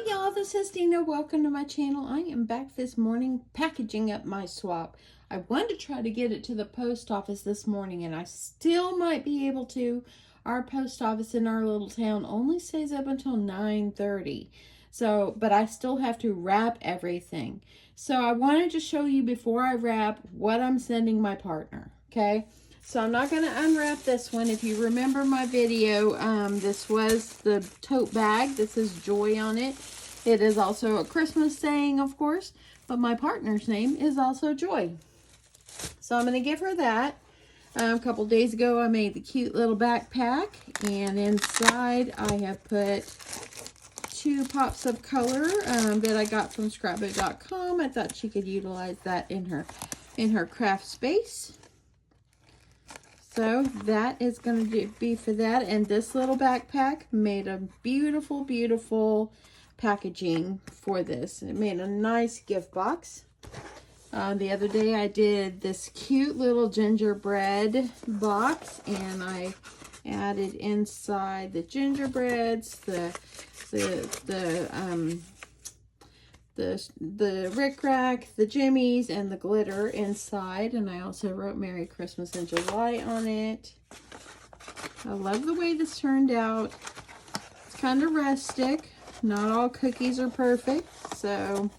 Hey y'all, this is Dina. Welcome to my channel. I am back this morning packaging up my swap. I wanted to try to get it to the post office this morning, and I still might be able to. Our post office in our little town only stays up until 9:30. So, but I still have to wrap everything. So I wanted to show you before I wrap what I'm sending my partner, okay? So I'm not going to unwrap this one. If you remember my video, this was the tote bag. This is Joy on it. It is also a Christmas saying, of course, but my partner's name is also Joy. So I'm going to give her that. A couple days ago, I made the cute little backpack, and inside I have put 2 pops of color that I got from scrapbook.com. I thought she could utilize that in her craft space. So that is going to be for that. And this little backpack made a beautiful, beautiful packaging for this. It made a nice gift box. The other day I did this cute little gingerbread box, and I added inside the gingerbreads, the rickrack, the jimmies, and the glitter inside. And I also wrote Merry Christmas in July on it. I love the way this turned out. It's kind of rustic. Not all cookies are perfect. So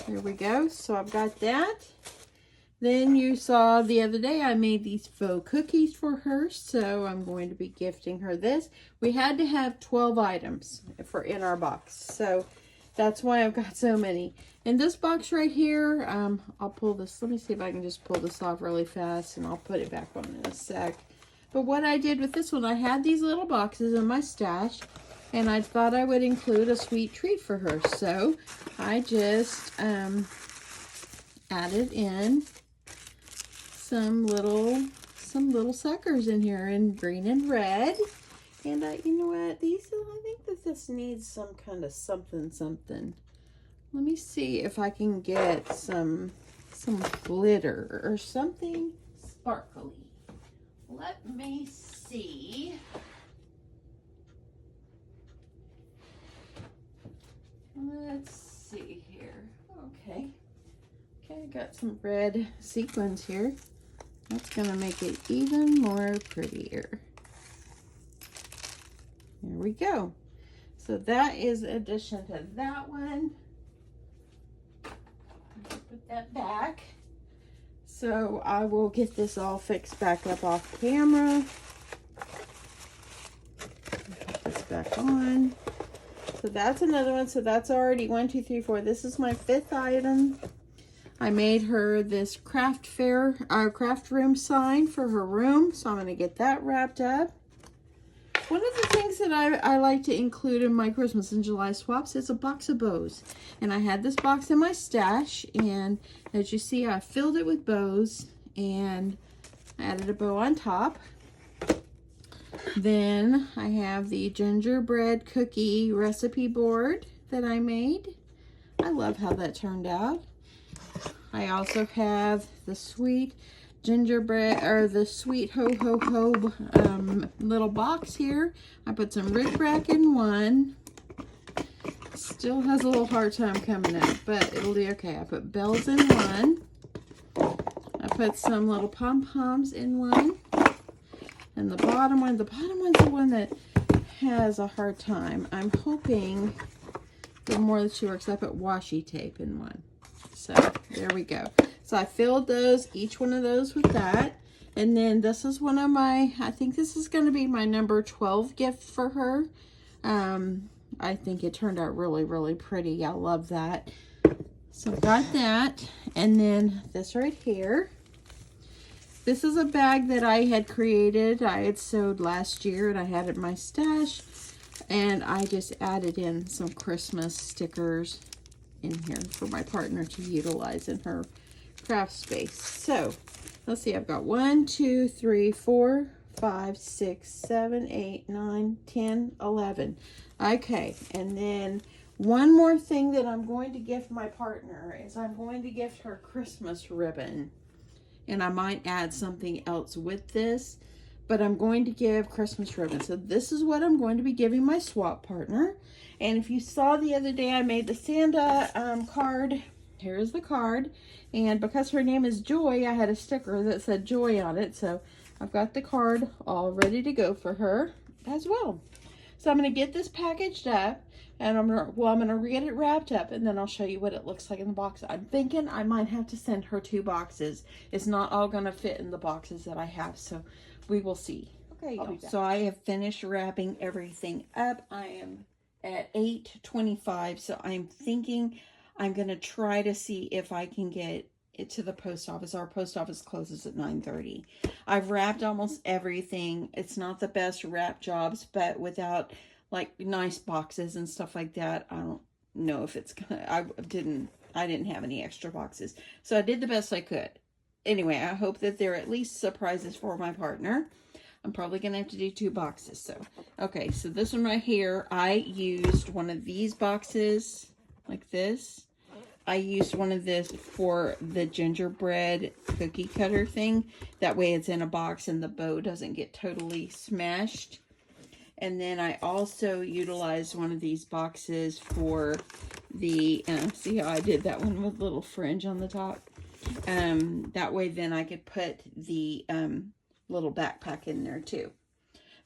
there we go. So I've got that. Then you saw the other day I made these faux cookies for her. So I'm going to be gifting her this. We had to have 12 items in our box. So that's why I've got so many. In this box right here, I'll pull this. Let me see if I can just pull this off really fast, and I'll put it back on in a sec. But what I did with this one, I had these little boxes in my stash, and I thought I would include a sweet treat for her. So I just added in some little suckers in here in green and red. And you know what? I think that this needs some kind of something. Let me see if I can get some glitter or something sparkly. Let me see. Let's see here. Okay, I got some red sequins here. That's gonna make it even more prettier. There we go. So that is addition to that one. Put that back. So I will get this all fixed back up off camera. Put this back on. So that's another one. So that's already 1, 2, 3, 4. This is my 5th item. I made her this craft room sign for her room. So I'm going to get that wrapped up. One of the things that I like to include in my Christmas in July swaps is a box of bows. And I had this box in my stash, and as you see, I filled it with bows and added a bow on top. Then I have the gingerbread cookie recipe board that I made. I love how that turned out. I also have the sweet gingerbread, or the sweet ho ho ho little box here. I put some rickrack in one. Still has a little hard time coming out, but it'll be okay. I put bells in one. I put some little pom-poms in one. And the bottom one's the one that has a hard time. I'm hoping the more that she works, I put washi tape in one. So there we go. So I filled those, each one of those with that. And then this is one of my, I think this is going to be my number 12 gift for her. I think it turned out really, really pretty. I love that. So I got that. And then this right here. This is a bag that I had created. I had sewed last year, and I had it in my stash. And I just added in some Christmas stickers in here for my partner to utilize in her craft space. So let's see, I've got 1, 2, 3, 4, 5, 6, 7, 8, 9, 10, 11. Okay, and then one more thing that I'm going to gift my partner is I'm going to gift her Christmas ribbon. And I might add something else with this, but I'm going to give Christmas ribbon. So this is what I'm going to be giving my swap partner. And if you saw the other day, I made the Santa card. Here's the card. And because her name is Joy, I had a sticker that said Joy on it. So I've got the card all ready to go for her as well. So I'm going to get this packaged up, and I'm going to get it wrapped up, and then I'll show you what it looks like in the box. I'm thinking I might have to send her 2 boxes. It's not all going to fit in the boxes that I have, so we will see. Okay, so I have finished wrapping everything up. I am at 8:25, so I'm thinking I'm going to try to see if I can get it to the post office. Our post office closes at 9:30. I've wrapped almost everything. It's not the best wrap jobs, but without like nice boxes and stuff like that, I don't know if it's gonna, I didn't have any extra boxes, so I did the best I could. Anyway, I hope that they're at least surprises for my partner. I'm probably gonna have to do 2 boxes. So okay, so this one right here, I used one of these boxes like this. I used one of this for the gingerbread cookie cutter thing. That way it's in a box and the bow doesn't get totally smashed. And then I also utilized one of these boxes for the, see how I did that one with little fringe on the top? That way then I could put the little backpack in there too.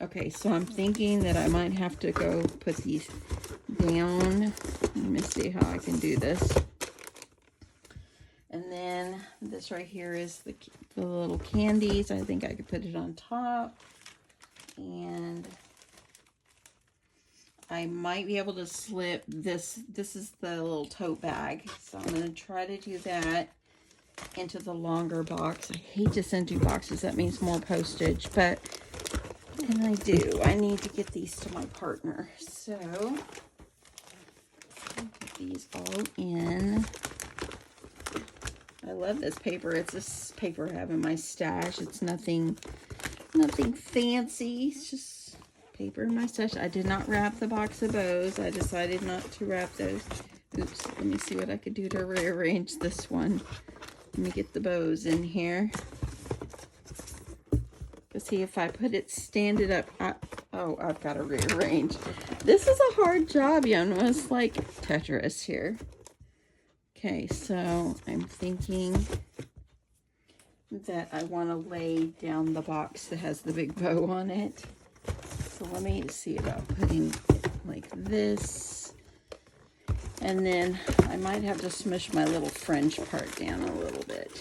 Okay, so I'm thinking that I might have to go put these down. Let me see how I can do this. And then this right here is the little candies. I think I could put it on top. And I might be able to slip this. This is the little tote bag. So I'm going to try to do that into the longer box. I hate to send 2 boxes. That means more postage. But, and I do. I need to get these to my partner. So, I'll put these all in. I love this paper. It's this paper I have in my stash. It's nothing fancy. It's just paper in my stash. I did not wrap the box of bows. I decided not to wrap those. Oops. Let me see what I could do to rearrange this one. Let me get the bows in here. Let's see if I put it, stand it up. Oh, I've got to rearrange. This is a hard job, young one. It's like Tetris here. Okay, so I'm thinking that I want to lay down the box that has the big bow on it. So let me see about putting it like this. And then I might have to smush my little fringe part down a little bit.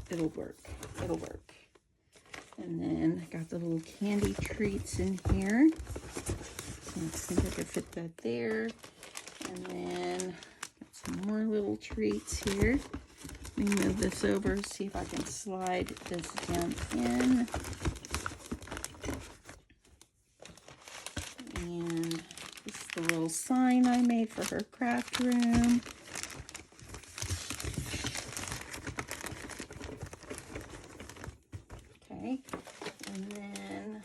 It'll work. It'll work. And then I got the little candy treats in here. So I think I could fit that there. And then got some more little treats here. Let me move this over, see if I can slide this down in. And this is the little sign I made for her craft room. Okay, and then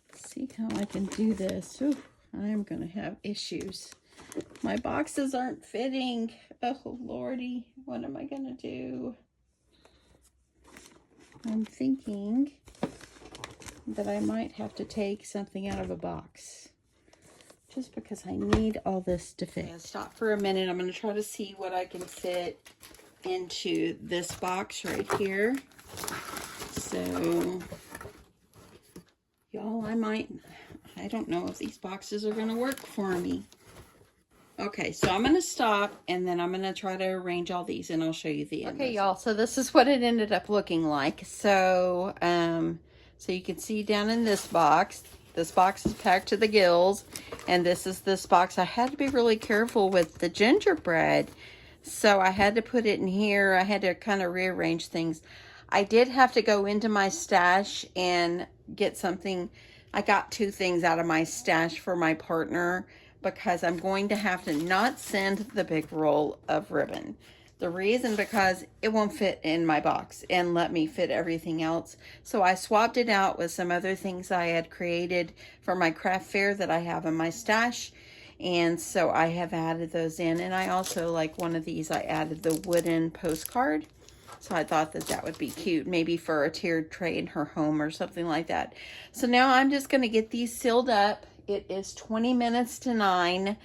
let's see how I can do this. Ooh. I'm going to have issues. My boxes aren't fitting. Oh, Lordy. What am I going to do? I'm thinking that I might have to take something out of a box. Just because I need all this to fit. Stop for a minute. I'm going to try to see what I can fit into this box right here. So, y'all, I don't know if these boxes are going to work for me. Okay, so I'm going to stop, and then I'm going to try to arrange all these, and I'll show you the end. Okay, y'all, so this is what it ended up looking like. So, so you can see down in this box is packed to the gills, and this box. I had to be really careful with the gingerbread, so I had to put it in here. I had to kind of rearrange things. I did have to go into my stash and get something. I got 2 things out of my stash for my partner because I'm going to have to not send the big roll of ribbon. The reason, because it won't fit in my box and let me fit everything else. So I swapped it out with some other things I had created for my craft fair that I have in my stash. And so I have added those in. And I also, like one of these, I added the wooden postcard. So I thought that that would be cute, maybe for a tiered tray in her home or something like that. So now I'm just going to get these sealed up. It is 20 minutes to 9.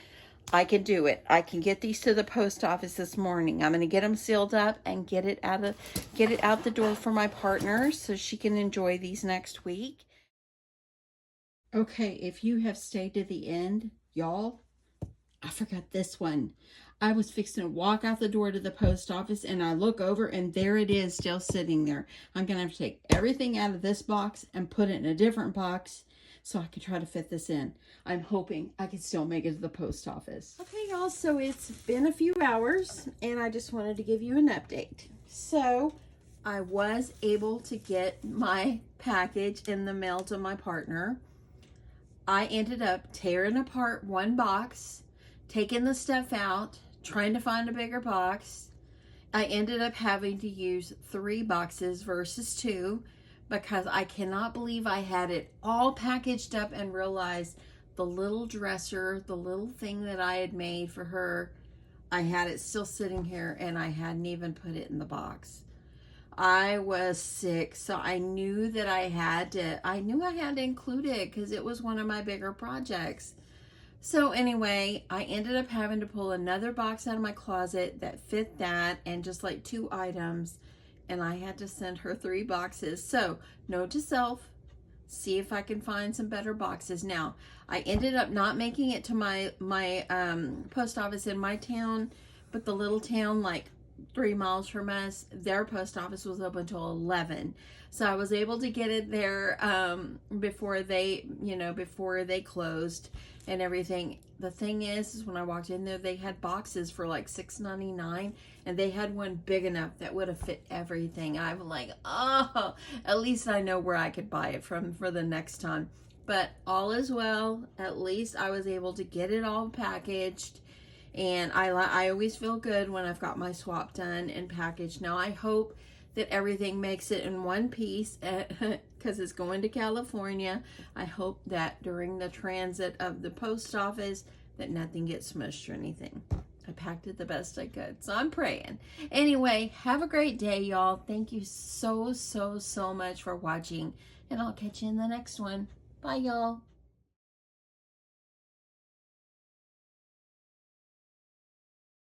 I can do it. I can get these to the post office this morning. I'm going to get them sealed up and get it out the door for my partner so she can enjoy these next week. Okay, if you have stayed to the end, y'all, I forgot this one. I was fixing to walk out the door to the post office and I look over and there it is still sitting there. I'm going to have to take everything out of this box and put it in a different box so I can try to fit this in. I'm hoping I can still make it to the post office. Okay, y'all, so it's been a few hours and I just wanted to give you an update. So I was able to get my package in the mail to my partner. I ended up tearing apart one box, taking the stuff out, trying to find a bigger box. I ended up having to use 3 boxes versus 2 because I cannot believe I had it all packaged up and realized the little dresser, the little thing that I had made for her, I had it still sitting here and I hadn't even put it in the box. I was sick, so I knew that I had to include it because it was one of my bigger projects. So anyway, I ended up having to pull another box out of my closet that fit that and just like 2 items, and I had to send her 3 boxes. So note to self, see if I can find some better boxes. Now, I ended up not making it to my post office in my town, but the little town like 3 miles from us, their post office was open till 11. So I was able to get it there before they closed and everything. The thing is when I walked in there, they had boxes for like $6.99 and they had one big enough that would have fit everything. I'm like, oh, at least I know where I could buy it from for the next time. But all is well. At least I was able to get it all packaged. And I always feel good when I've got my swap done and packaged. Now I hope that everything makes it in one piece because it's going to California. I hope that during the transit of the post office that nothing gets smushed or anything. I packed it the best I could, so I'm praying. Anyway, have a great day, y'all. Thank you so much for watching, and I'll catch you in the next one. Bye, y'all.